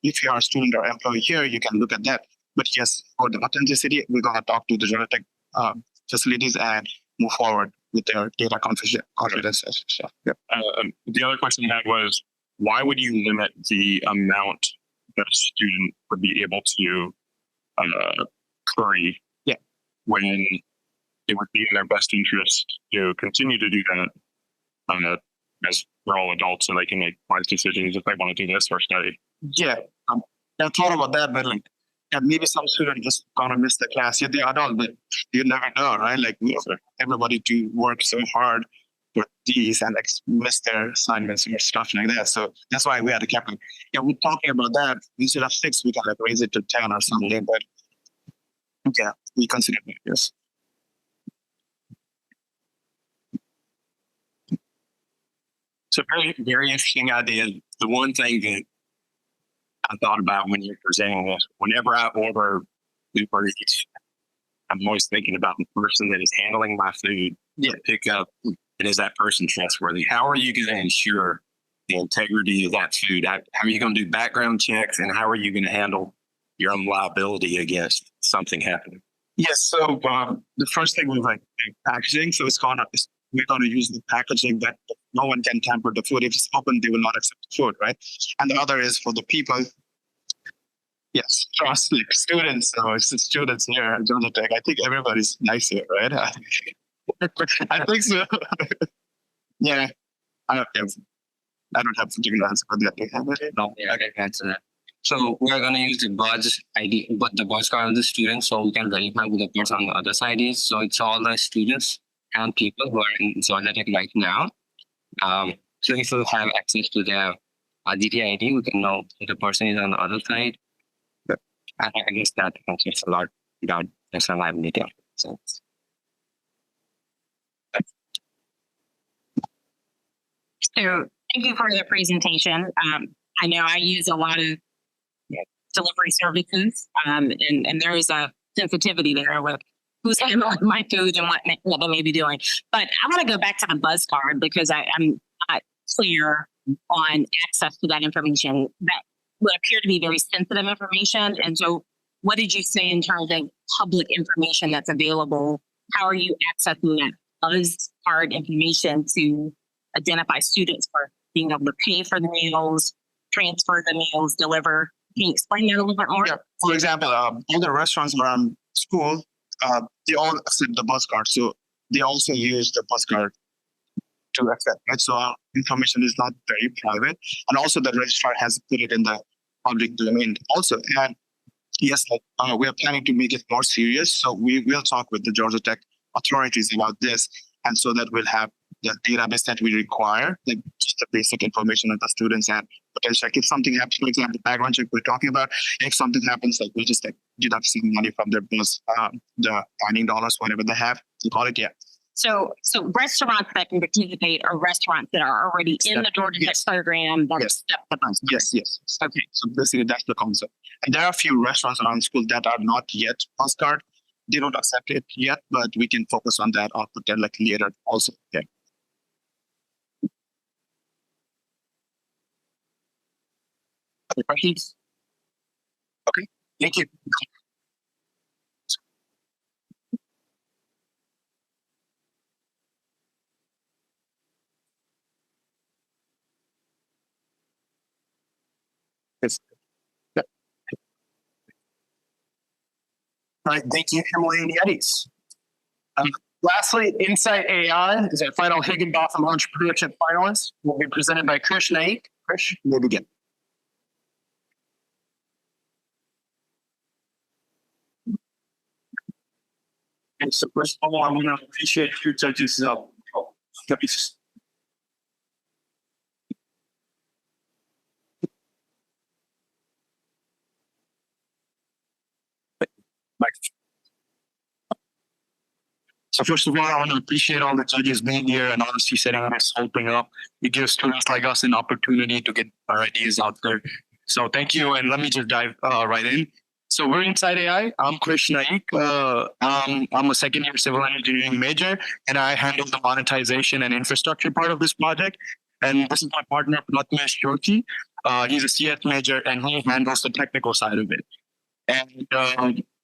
If you are a student or employee here, you can look at that. But yes, for the authenticity, we're going to talk to the Georgia Tech facilities and move forward with their data confidence stuff. Yep. The other question I had was, why would you limit the amount that a student would be able to query when it would be in their best interest to continue to do that as we're all adults and they can make wise decisions if they want to do this or study? Yeah, I thought about that, but like, yeah, maybe some student just gonna miss the class. Yeah, they're adult, but you never know, right? Like everybody do work so hard for these and like miss their assignments or stuff like that. So that's why we had to keep. Yeah, we're talking about that. Instead of 6, we can like raise it to 10 or something. But yeah, we consider it. Yes. It's a very, very interesting idea. The one thing that I thought about when you're presenting this, whenever I order Uber Eats, I'm always thinking about the person that is handling my food to pick up. And is that person trustworthy? How are you going to ensure the integrity of that food? How are you going to do background checks? And how are you going to handle your own liability against something happening? Yes. So the first thing was like packaging. So we're going to use the packaging that no one can tamper the food. If it's open, they will not accept the food, right? And the other is for the people. Yes, trust like students. So it's the students here at Georgia Tech. I think everybody's nice here, right? I think so. Yeah, I don't have particular answer for that. No, I can answer that. So we're gonna use the badge ID, but the badge card of the students, so we can verify who the person on the other side is. So it's all the students and people who are in Georgia Tech right now. So if we have access to their DT ID, we can know if the person is on the other side. I guess that answers a lot about personal liability. So. So thank you for the presentation. I know I use a lot of delivery services, and there is a sensitivity there with who's handling my food and what they may be doing. But I want to go back to the buzz card because I'm not clear on access to that information. That would appear to be very sensitive information. And so what did you say in terms of public information that's available? How are you accessing that buzz card information to identify students for being able to pay for the meals, transfer the meals, deliver? Can you explain that a little bit more? Yeah. For example, all the restaurants around school, they all accept the bus card. So they also use the bus card to accept, right? So our information is not very private. And also the registrar has put it in the public domain also. And yes, we are planning to make it more serious. So we will talk with the Georgia Tech authorities about this. And so that we'll have the database that we require, like just the basic information of the students and potential. If something happens, for example, background check we're talking about, if something happens, like we just like deduct some money from their bills, the dining dollars, whatever they have, we call it, yeah. So restaurants that can participate are restaurants that are already in the Georgia Tech program that accept the buzz card. Yes. Okay. So basically that's the concept. And there are a few restaurants around school that are not yet buzz card. They don't accept it yet, but we can focus on that or put that like later also. Yeah. Other questions? Okay, thank you. All right, thank you, Himalayan Yetis. Lastly, Insight AI is our final Higginbotham Entrepreneurship finalist. Will be presented by Krish Naik. Krish, you may begin. And so first of all, I want to appreciate your judges. So first of all, I want to appreciate all the judges being here and honestly setting this whole thing up. It gives students like us an opportunity to get our ideas out there. So thank you, and let me just dive right in. So we're Inside AI. I'm Krish Naik. I'm a second-year civil engineering major, and I handle the monetization and infrastructure part of this project. And this is my partner, Prathmesh Joshi. He's a CS major, and he handles the technical side of it.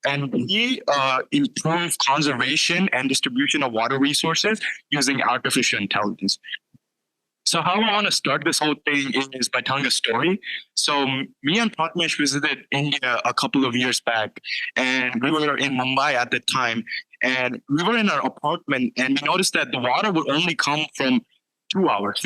And we improve conservation and distribution of water resources using artificial intelligence. So how I want to start this whole thing is by telling a story. So me and Prathmesh visited India a couple of years back, and we were in Mumbai at the time, and we were in our apartment, and we noticed that the water would only come from 2 hours,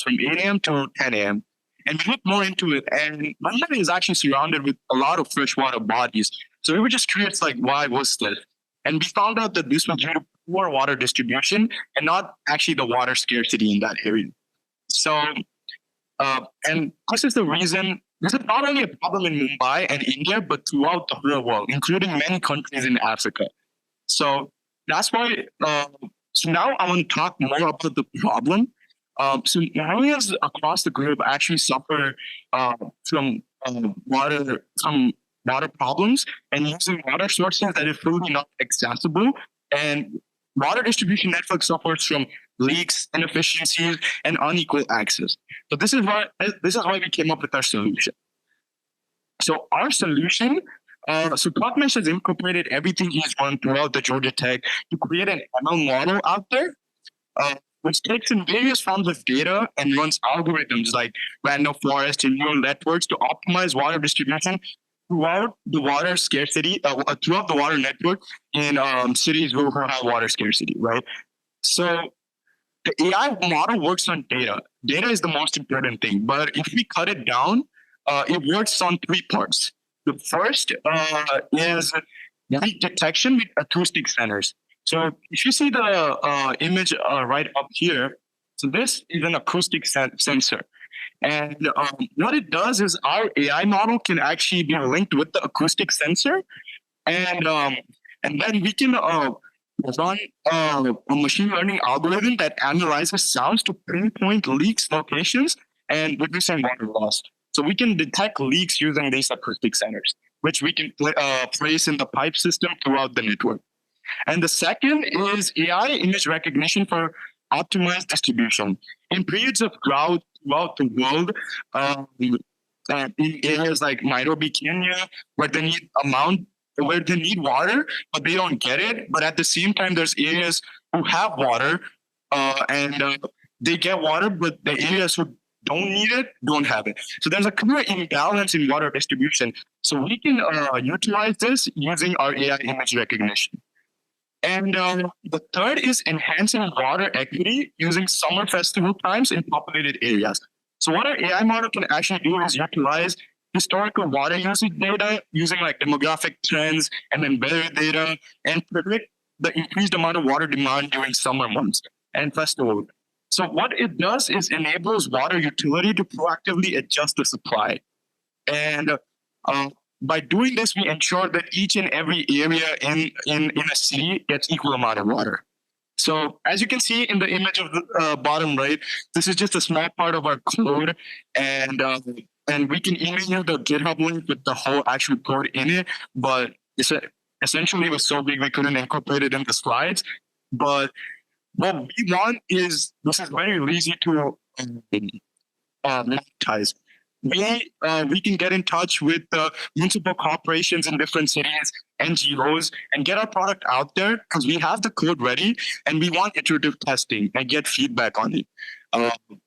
from 8 a.m. to 10 a.m. And we looked more into it, and Mumbai is actually surrounded with a lot of freshwater bodies. So we were just curious, like, why was this? And we found out that this was due to poor water distribution and not actually the water scarcity in that area. So, and this is the reason, this is not only a problem in Mumbai and India, but throughout the whole world, including many countries in Africa. So that's why, so now I want to talk more about the problem. So areas across the globe actually suffer from water problems and using water sources that is really not accessible. And water distribution network suffers from leaks, inefficiencies, and unequal access. So this is why we came up with our solution. So our solution, so Prathmesh has incorporated everything he's learned throughout the Georgia Tech to create an ML model out there, which takes in various forms of data and runs algorithms like random forest and neural networks to optimize water distribution throughout the water scarcity, throughout the water network in cities who have water scarcity, right? So the AI model works on data. Data is the most important thing, but if we cut it down, it works on 3 parts. The first is leak detection with acoustic sensors. So if you see the image right up here, so this is an acoustic sensor. And what it does is our AI model can actually be linked with the acoustic sensor. And then we can run a machine learning algorithm that analyzes sounds to pinpoint leaks locations and reducing water loss. So we can detect leaks using these acoustic sensors, which we can place in the pipe system throughout the network. And the second is AI image recognition for optimized distribution. In periods of drought throughout the world, in areas like Nairobi, Kenya, where they need water, but they don't get it. But at the same time, there's areas who have water and they get water, but the areas who don't need it don't have it. So there's a clear imbalance in water distribution. So we can utilize this using our AI image recognition. And the third is enhancing water equity using summer festival times in populated areas. So what our AI model can actually do is utilize historical water usage data using like demographic trends and then weather data and predict the increased amount of water demand during summer months and festival. So what it does is enables water utility to proactively adjust the supply. And by doing this, we ensure that each and every area in a city gets equal amount of water. So as you can see in the image of the bottom right, this is just a small part of our code, and we can email you the GitHub link with the whole actual code in it. But essentially, it was so big we couldn't incorporate it in the slides. But what we want is this is very easy to monetize. We can get in touch with municipal corporations in different cities, NGOs, and get our product out there because we have the code ready and we want iterative testing and get feedback on it.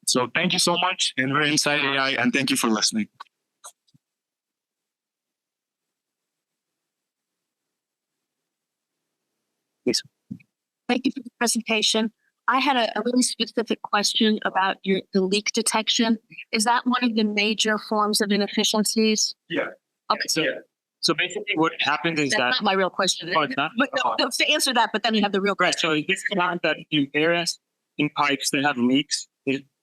So thank you so much, and we're Inside AI, and thank you for listening. Thank you for the presentation. I had a really specific question about the leak detection. Is that one of the major forms of inefficiencies? Yeah. Okay. So basically what happens is That's that, not my real question. oh, it's not? But no, to answer that, but then you have the real Right, question. so it gets around that in areas, in pipes, they have leaks,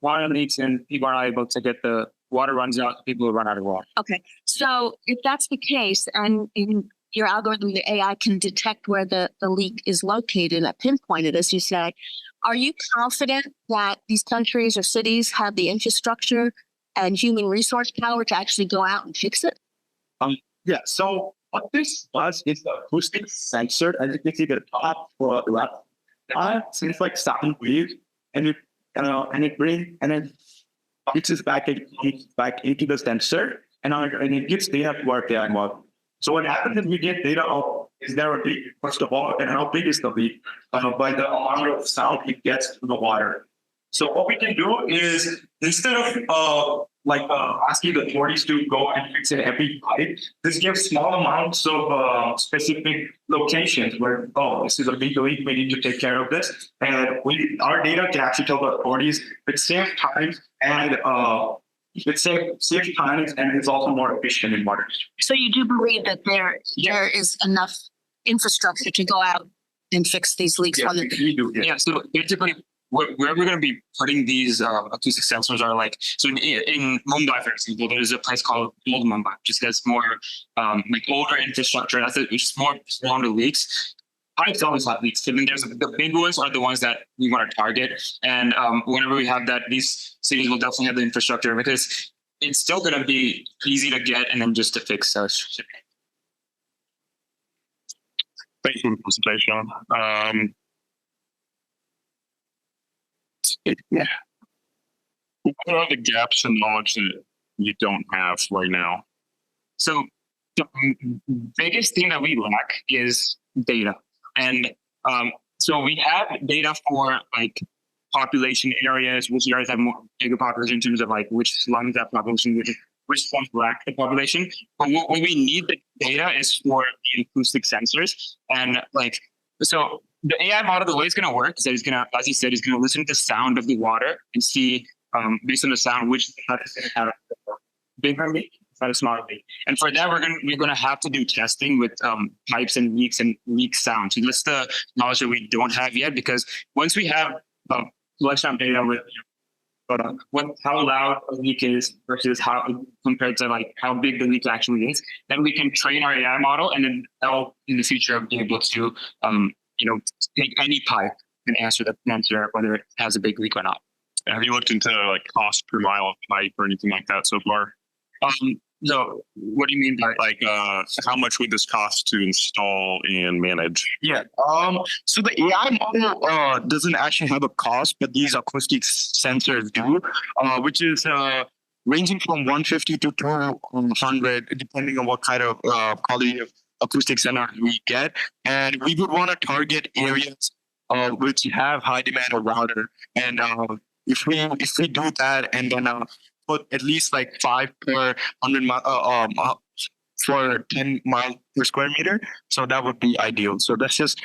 water leaks, and people are not able to get the water runs out, people will run out of water. Okay. So if that's the case, and in your algorithm, the AI can detect where the leak is located and pinpoint it, as you say, are you confident that these countries or cities have the infrastructure and human resource power to actually go out and fix it? Yeah, so what this does is the acoustic sensor, as you can see the top or the left, seems like sound wave, and it brings and then reaches back into the sensor, and it gives data to our AI model. So what happens is we get data of is there a leak, first of all, and how big is the leak by the amount of sound it gets to the water. So what we can do is instead of asking the authorities to go and fix it every pipe, this gives small amounts of specific locations where, this is a big leak, we need to take care of this. And our data can actually tell the authorities it saves time and and it's also more efficient in water. So you do believe that there is enough infrastructure to go out and fix these leaks on the We do. Yeah, so basically, where we're going to be putting these acoustic sensors are like, so in Mumbai, for example, there's a place called Old Mumbai, just has more older infrastructure, it's more prone to leaks. Pipes always have leaks. I mean, the big ones are the ones that we want to target. And whenever we have that, these cities will definitely have the infrastructure because it's still going to be easy to get and then just to fix. Thank you for the presentation. What are the gaps in knowledge that you don't have right now? So the biggest thing that we lack is data. And so we have data for like population areas, which areas have more bigger population in terms of like which slums that population, which slums lack the population. But what we need the data is for the acoustic sensors. And like, so the AI model, the way it's going to work is that it's going to, as you said, it's going to listen to the sound of the water and see based on the sound, which have bigger leak, not a smaller leak. And for that, we're going to have to do testing with pipes and leaks and leak sound. So that's the knowledge that we don't have yet, because once we have collection of data with how loud a leak is versus how compared to like how big the leak actually is, then we can train our AI model, and then that'll in the future be able to take any pipe and answer whether it has a big leak or not. Have you looked into like cost per mile of pipe or anything like that so far? So what do you mean by like how much would this cost to install and manage? Yeah. So the AI model doesn't actually have a cost, but these acoustic sensors do, which is ranging from 150 to 200, depending on what kind of quality of acoustic sensor we get. And we would want to target areas which have high demand around it. And if we do that, and then put at least like 5 per 100 for 10 miles per square meter, so that would be ideal. So this is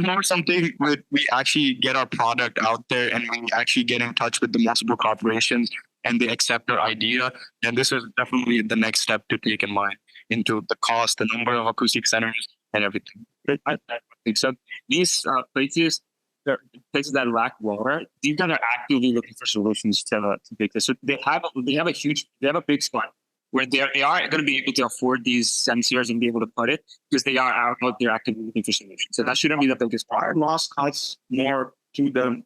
more something we actually get our product out there, and we actually get in touch with the multiple corporations, and they accept our idea. And this is definitely the next step to take in mind into the cost, the number of acoustic centers, and everything. I think so. These places that lack water, these guys are actively looking for solutions to fix this. So they have a big spot where they are going to be able to afford these sensors and be able to put it, because they are out there actively looking for solutions. So that shouldn't be the biggest part. Loss costs more to them.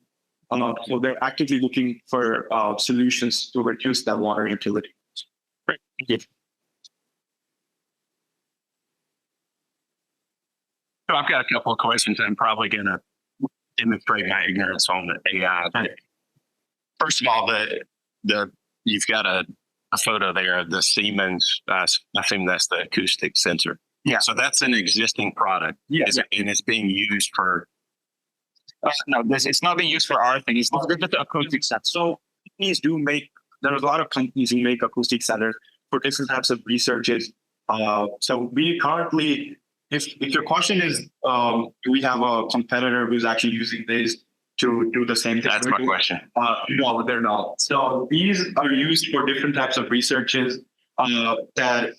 So they're actively looking for solutions to reduce that water utility. Great. Thank you. So I've got a couple of questions. I'm probably going to demonstrate my ignorance on the AI. First of all, you've got a photo there of the Siemens. I assume that's the acoustic sensor. Yeah. So that's an existing product. Yeah. And it's being used for. No, it's not being used for our thing. It's not the acoustic sensor. So companies do make. There's a lot of companies who make acoustic sensors for different types of researches. So we currently if your question is, do we have a competitor who's actually using this to do the same thing? That's my question. No, they're not. So these are used for different types of researches that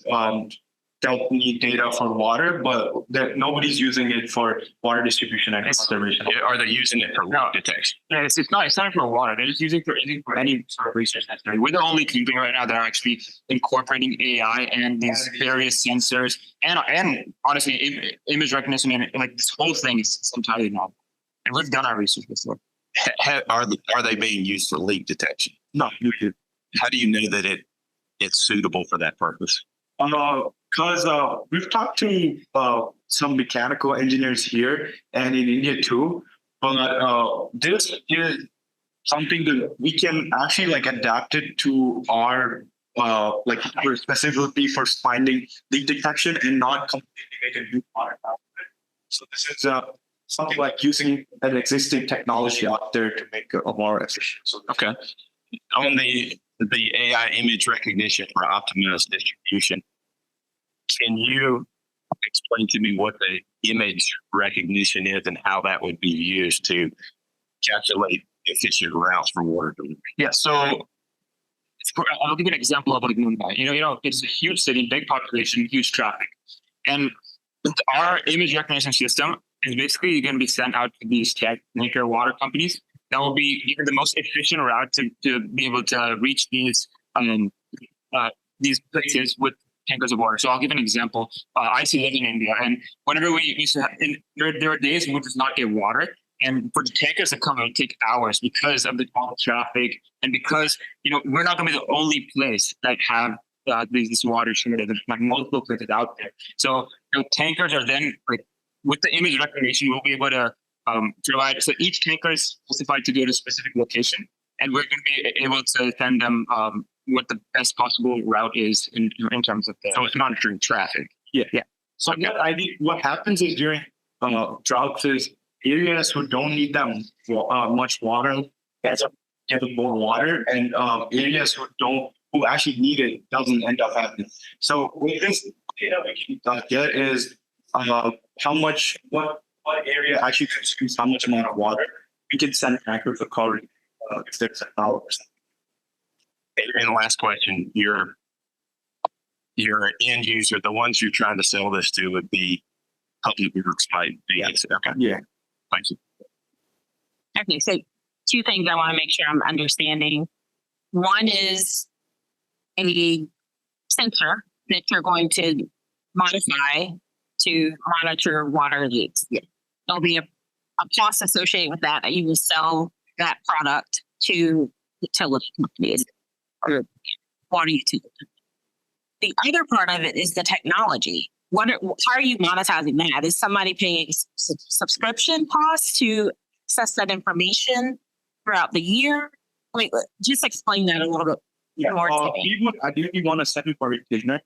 need data for water, but nobody's using it for water distribution and conservation. Are they using it for leak detection? Yeah, it's not for water. They're just using for any sort of research necessary. We're the only company right now that are actually incorporating AI and these various sensors and honestly image recognition and like this whole thing is entirely novel. And we've done our research before. Are they being used for leak detection? No, How do you know that it's suitable for that purpose? Because we've talked to some mechanical engineers here and in India too, but this is something that we can actually like adapt it to our like specifically for finding leak detection and not completely make a new product out of it. So this is something like using an existing technology out there to make it more efficient. So okay. On the AI image recognition for optimized distribution, can you explain to me what the image recognition is and how that would be used to calculate efficient routes for water delivery? Yeah, so I'll give you an example of like Mumbai. You know, it's a huge city, big population, huge traffic, and our image recognition system is basically going to be sent out to these tanker water companies. That will be even the most efficient route to be able to reach these places with tankers of water. So I'll give an example. I used to live in India, and whenever we used to, there are days we would just not get water, and for the tankers to come, it would take hours because of the traffic, and because we're not going to be the only place that have this water shortage. There's like multiple places out there. So tankers are then like with the image recognition, we'll be able to provide. So each tanker is specified to go to a specific location, and we're going to be able to send them what the best possible route is in terms of that. So it's monitoring traffic. Yeah. So I think what happens is during droughts is areas who don't need that much water get more water, and areas who actually need it doesn't end up having it. So with this data we can get is what area actually consumes how much amount of water. We can send tankers according if there's an hour or something. And the last question, your end user, the ones you're trying to sell this to would be public works type. Okay. Yeah. Thank you. Okay, so two things I want to make sure I'm understanding. One is a sensor that you're going to modify to monitor water leaks. There'll be a cost associated with that you will sell that product to utility companies or water utility. The other part of it is the technology. How are you monetizing that? Is somebody paying subscription costs to access that information throughout the year? Wait, just explain that a little bit more to me. We would ideally want a second for retainer.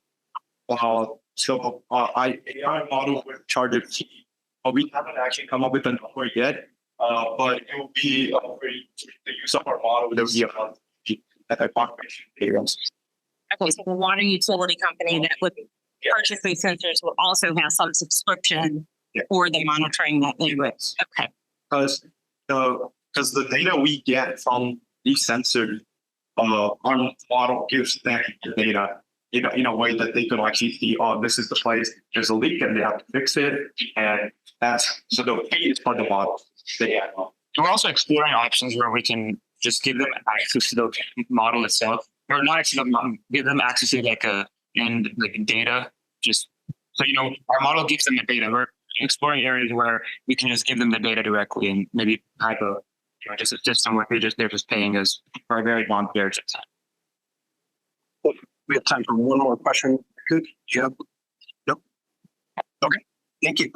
So AI model would charge a fee. We haven't actually come up with a number yet, but it will be the use of our model. There will be a fee that I population. Okay, so the water utility company that would purchase these sensors will also have some subscription for the monitoring that they would. Okay. Because the data we get from these sensors, our model gives them the data in a way that they can actually see, this is the place, there's a leak and they have to fix it. And so the fee is for the model. We're also exploring options where we can just give them access to the model itself, or not access to the model, give them access to data. Just so our model gives them the data. We're exploring areas where we can just give them the data directly and maybe type of just a system where they're just paying us for a very long period of time. We have time for one more question. Good. Yep. Nope. Okay. Thank you.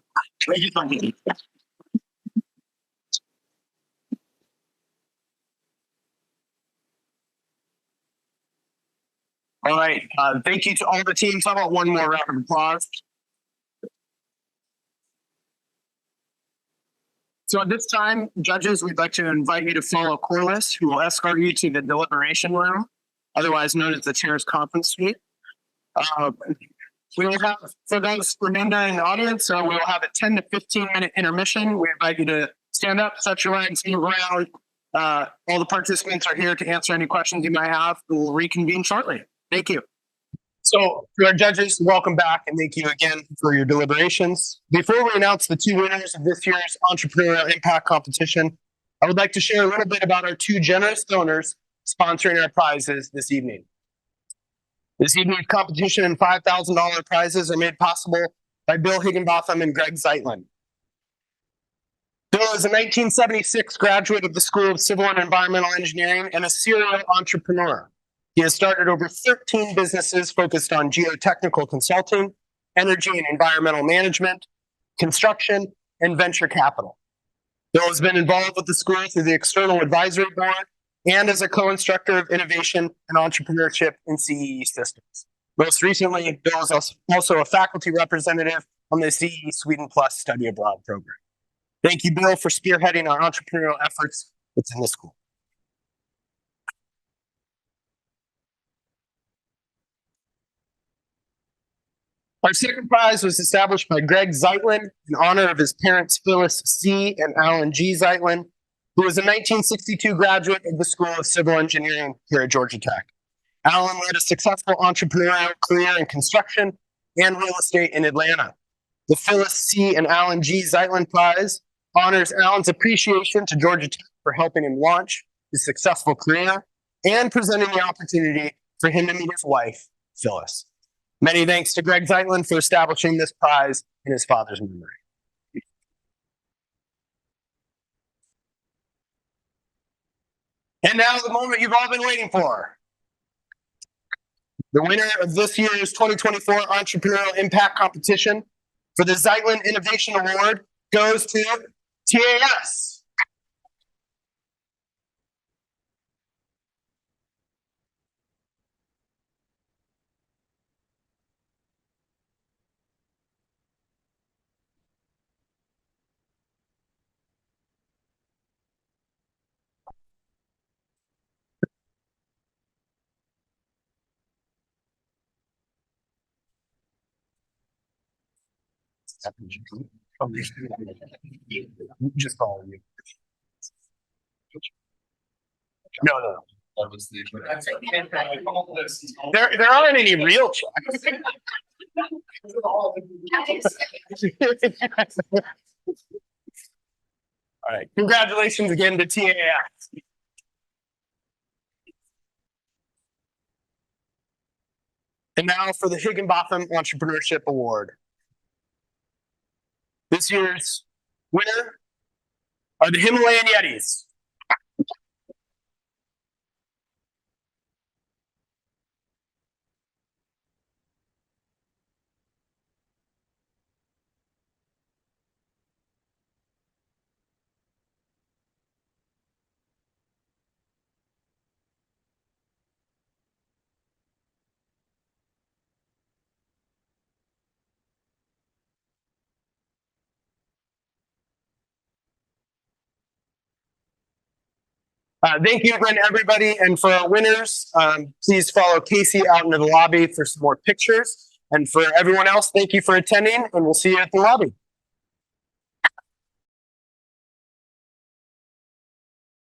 Thank you. All right. Thank you to all the teams. How about one more round of applause? So at this time, judges, we'd like to invite you to follow Corliss, who will escort you to the deliberation room, otherwise known as the chair's conference suite. We will have, for those remaining in the audience, we'll have a 10 to 15-minute intermission. We invite you to stand up, stretch your legs, move around. All the participants are here to answer any questions you might have. We'll reconvene shortly. Thank you. So, to our judges, welcome back and thank you again for your deliberations. Before we announce the two winners of this year's Entrepreneurial Impact Competition, I would like to share a little bit about our two generous donors sponsoring our prizes this evening. This evening's competition and $5,000 prizes are made possible by Bill Higginbotham and Greg Zeitlin. Bill is a 1976 graduate of the School of Civil and Environmental Engineering and a serial entrepreneur. He has started over 13 businesses focused on geotechnical consulting, energy and environmental management, construction, and venture capital. Bill has been involved with the school through the External Advisory Board and as a co-instructor of innovation and entrepreneurship in CEE systems. Most recently, Bill is also a faculty representative on the CEE Sweden Plus Study Abroad program. Thank you, Bill, for spearheading our entrepreneurial efforts within the school. Our second prize was established by Greg Zeitlin in honor of his parents Phyllis C. and Alan G. Zeitlin, who was a 1962 graduate of the School of Civil Engineering here at Georgia Tech. Alan led a successful entrepreneurial career in construction and real estate in Atlanta. The Phyllis C. and Alan G. Zeitlin Prize honors Alan's appreciation to Georgia Tech for helping him launch his successful career and presenting the opportunity for him to meet his wife, Phyllis. Many thanks to Greg Zeitlin for establishing this prize in his father's memory. And now the moment you've all been waiting for. The winner of this year's 2024 Entrepreneurial Impact Competition for the Zeitlin Innovation Award goes to TAS. Just follow you. No. That was the. There aren't any real checks. All right. Congratulations again to TAS. And now for the Higginbotham Entrepreneurship Award. This year's winner are the Himalayan Yetis. Thank you again, everybody. And for our winners, please follow Casey out into the lobby for some more pictures. And for everyone else, thank you for attending, and we'll see you at the lobby.